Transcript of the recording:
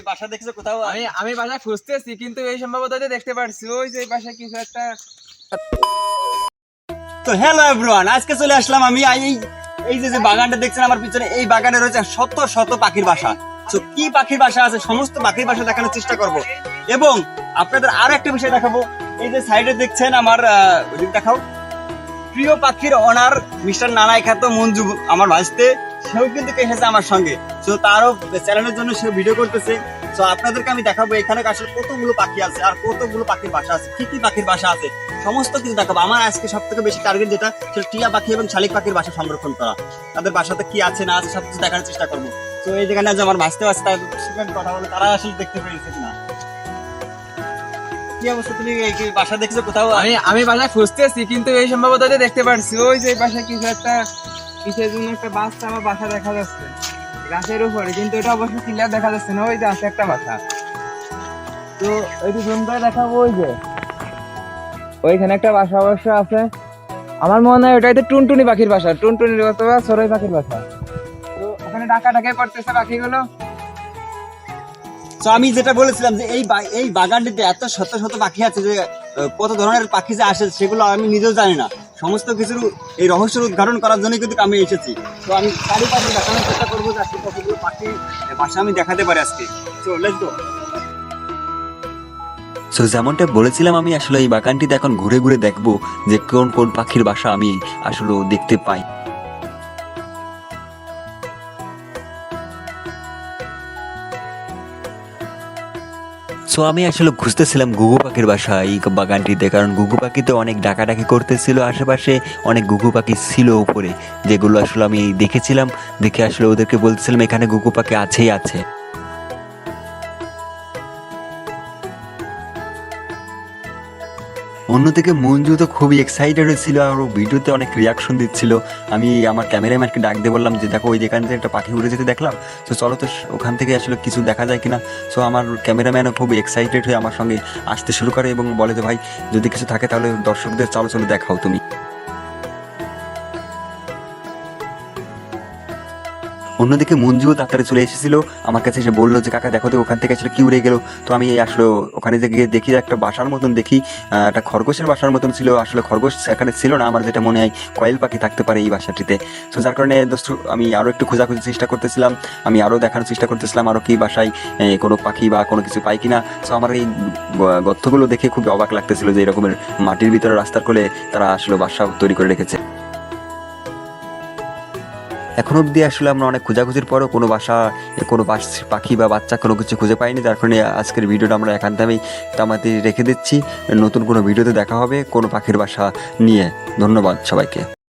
বাসা দেখছো কোথাও? আমি বাসা খুঁজতেছি, কিন্তু এই সম্ভবত দেখতে পারছি ওই যে বাসা কিছু একটা। তো হ্যালো এভরিওয়ান, আজকে চলে আসলাম আমি এই যে বাগানটা দেখছেন আমার পিছনে, এই বাগানে রয়েছে শত শত পাখির বাসা। তো কি পাখির বাসা আছে সমস্ত পাখির বাসা দেখানোর চেষ্টা করব, এবং আপনাদের আরো একটা বিষয় দেখাবো। এই যে সাইডে দেখছেন আমার দেখাও, প্রিয় পাখির অনার মিস্টার নানাই খ্যাত মঞ্জু আমার ভাসতে, সেও কিন্তু এসেছে আমার সঙ্গে। তো তারও চ্যানেলের জন্য সে ভিডিও করতেছে। তো আপনাদেরকে আমি দেখাবো এখানে আসলে কতগুলো পাখি আছে আর কতগুলো পাখির বাসা আছে, কি কি পাখির বাসা আছে সমস্ত কিছু দেখাবো। আমার আজকে সব থেকে বেশি টার্গেট যেটা, সেটা টিয়া পাখি এবং শালিক পাখির বাসা সংরক্ষণ করা। তাদের বাসাতে কি আছে না আছে সবকিছু দেখার চেষ্টা করবো। তো এই যেখানে যে আমার ভাসতে ভাসতে কথা বলে, তারা আসলে দেখতে পেয়েছে না। কি অবস্থা, তুমি বাসা দেখছো কোথাও? আমি বাসা খুঁজতেছি, কিন্তু এই সম্ভবত দেখতে পারছি ওই যে বাসা কিছু একটা, কিসের জন্য একটা বাচ্চা আমার বাসা দেখা যাচ্ছে গাছের উপরে, কিন্তু এটা অবশ্য ক্লিয়ার দেখা যাচ্ছে না। ওই যে আছে একটা বাসা, তো ওইটি জুম করে দেখাবো। ওই যে ওইখানে একটা বাসা অবশ্য আছে। আমার মনে হয় ওটা টুনটুনি পাখির বাসা, টুনটুনির অথবা সরাই পাখির বাসা। তো ওখানে ডাকাডাকি করতেছে পাখিগুলো। তো আমি যেটা বলেছিলাম যে এই বাগানটিতে এত শত শত পাখি আছে যে কত ধরনের পাখি যে আসে সেগুলো আমি নিজেও জানি না। সমস্ত কিছুর এই রহস্য উদ্ঘাটন করার জন্য কিন্তু আমি এসেছি। তো আমি চারিপাশে দেখানোর চেষ্টা করবো যে আজকে কতগুলো পাখি বাসা আমি দেখাতে পারি আজকে। তো লেটস গো। সো যেমনটা বলেছিলাম, আমি আসলে এই বাগানটিতে এখন ঘুরে ঘুরে দেখবো যে কোন কোন পাখির বাসা আমি আসলে দেখতে পাই। সো আমি আসলে খুঁজতেছিলাম ঘুঘু পাখির বাসা এই বাগানটিতে, কারণ ঘুঘু পাখিতে অনেক ডাকাডাকি করতেছিল, আশেপাশে অনেক ঘুঘু পাখি ছিল উপরে, যেগুলো আসলে আমি দেখেছিলাম। দেখে আসলে ওদেরকে বলতেছিলাম এখানে ঘুঘু পাখি আছেই আছে। অন্যদিকে মঞ্জু তো খুবই এক্সাইটেড ছিল আর ও ভিডিওতে অনেক রিয়াকশন দিচ্ছিল। আমি আমার ক্যামেরাম্যানকে ডাক দিয়ে বললাম যে দেখো ওই যেখান থেকে একটা পাখি উড়ে যেতে দেখলাম, তো চলো তো ওখান থেকে আসলে কিছু দেখা যায় কিনা। সো আমার ক্যামেরাম্যানও খুব এক্সাইটেড হয়ে আমার সঙ্গে আসতে শুরু করে এবং বলে যে ভাই যদি কিছু থাকে তাহলে দর্শকদের চলো চলো দেখাও তুমি। অন্যদিকে মঞ্জুও তাড়াতাড়ি চলে এসেছিল আমার কাছে, এসে বললো যে কাকা দেখো তো ওখান থেকে আসলে কি উড়ে গেল। তো আমি আসলে ওখানে যে গিয়ে দেখি একটা বাসার মতন দেখি, একটা খরগোশের বাসার মতন ছিল। আসলে খরগোশ এখানে ছিল না, আমার যেটা মনে হয় কয়েল পাখি থাকতে পারে এই বাসাটিতে। তো যার কারণে দোস্ত আমি আরও একটু খোঁজাখুঁজির চেষ্টা করতেছিলাম, আমি আরও দেখানোর চেষ্টা করতেছিলাম আরও কি বাসায় কোনো পাখি বা কোনো কিছু পাই কিনা। তো আমার এই গর্তগুলো দেখে খুব অবাক লাগতেছিল যে এরকমের মাটির ভিতরে রাস্তার কোলে তারা আসলে বাসা তৈরি করে রেখেছে। এখন অবধি আসলে আমরা অনেক খোঁজাখুঁজির পরও কোনো পাখি বা বাচ্চা কোনো কিছু খুঁজে পাইনি। যার কারণে আজকের ভিডিওটা আমরা এখানটাই তামাতে রেখে দিচ্ছি। নতুন কোনো ভিডিওতে দেখা হবে কোনো পাখির বাসা নিয়ে। ধন্যবাদ সবাইকে।